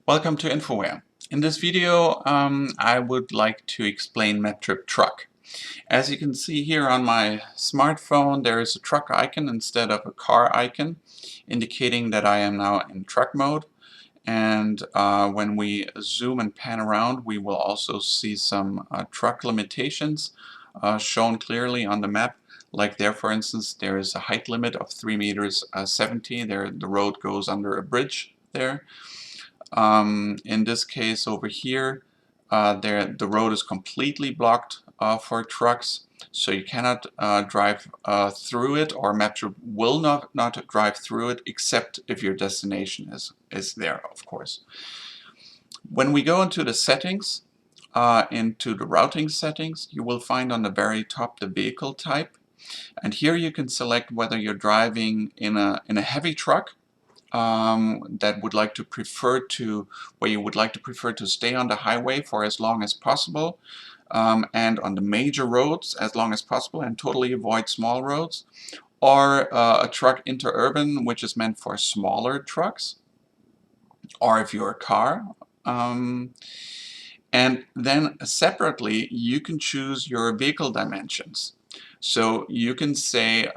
Welcome to InfoWare. In this video, I would like to explain MapTrip Truck. As you can see here on my smartphone, there is a truck icon instead of a car icon, indicating that I am now in truck mode. And when we zoom and pan around, we will also see some truck limitations shown clearly on the map. Like there, for instance, there is a height limit of 3 meters 70. There, the road goes under a bridge there. In this case over here, the road is completely blocked for trucks, so you cannot drive through it, or MapTrip will not drive through it, except if your destination is there, of course. When we go into the settings, into the routing settings, you will find on the very top the vehicle type, and here you can select whether you're driving in a heavy truck that would like to prefer to, where you would like to prefer to stay on the highway for as long as possible, and on the major roads as long as possible, and totally avoid small roads, or a truck interurban, which is meant for smaller trucks, or if you're a car. And then separately, you can choose your vehicle dimensions. So you can say,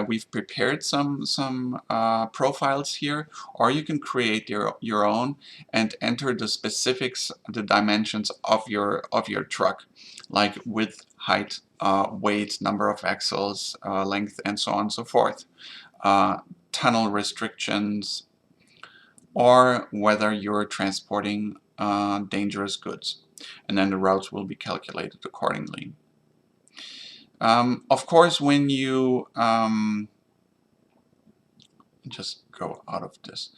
we've prepared some profiles here, or you can create your own and enter the specifics, the dimensions of your truck, like width, height, weight, number of axles, length, and so on and so forth. Tunnel restrictions, or whether you're transporting dangerous goods, and then the routes will be calculated accordingly. Of course, when you just go out of this,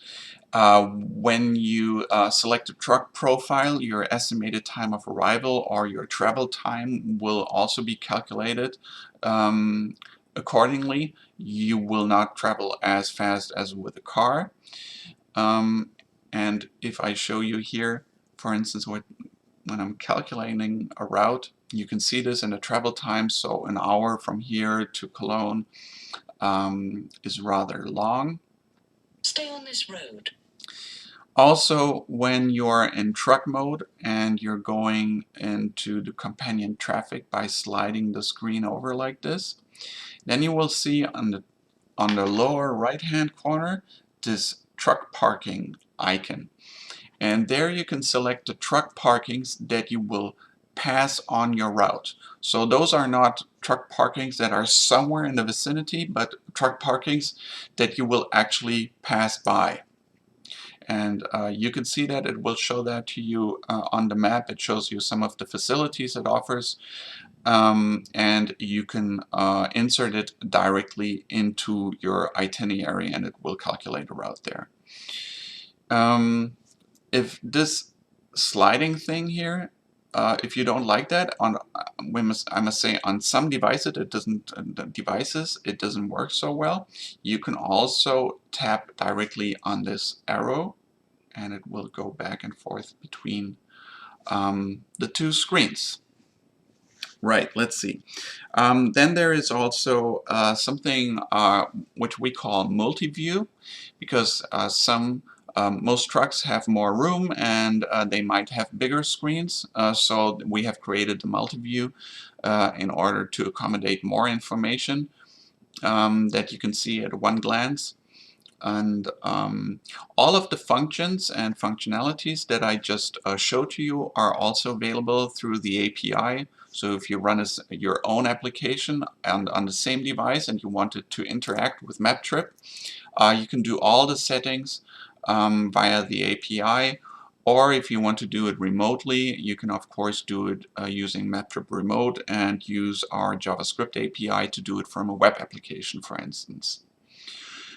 when you select a truck profile, your estimated time of arrival or your travel time will also be calculated accordingly. You will not travel as fast as with a car. And if I show you here, for instance, when I'm calculating a route, you can see this in the travel time. So an hour from here to Cologne is rather long. Stay on this road. Also, when you're in truck mode and you're going into the companion traffic by sliding the screen over like this, then you will see on the lower right hand corner this truck parking icon. And there you can select the truck parkings that you will pass on your route. So those are not truck parkings that are somewhere in the vicinity, but truck parkings that you will actually pass by. And you can see that it will show that to you on the map. It shows you some of the facilities it offers, and you can insert it directly into your itinerary, and it will calculate a route there. If this sliding thing here, if you don't like that, I must say on some devices it doesn't work so well. You can also tap directly on this arrow, and it will go back and forth between the two screens. Right, let's see. Then there is also something which we call Multiview, because most trucks have more room, and they might have bigger screens. So we have created the Multiview in order to accommodate more information that you can see at one glance. And all of the functions and functionalities that I just showed to you are also available through the API. So if you run your own application on the same device and you wanted to interact with MapTrip, you can do all the settings via the API. Or if you want to do it remotely, you can of course do it using MapTrip Remote and use our JavaScript API to do it from a web application, for instance.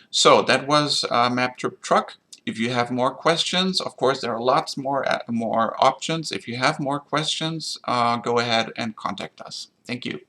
So that was MapTrip Truck. If you have more questions, of course there are lots more options. If you have more questions, go ahead and contact us. Thank you.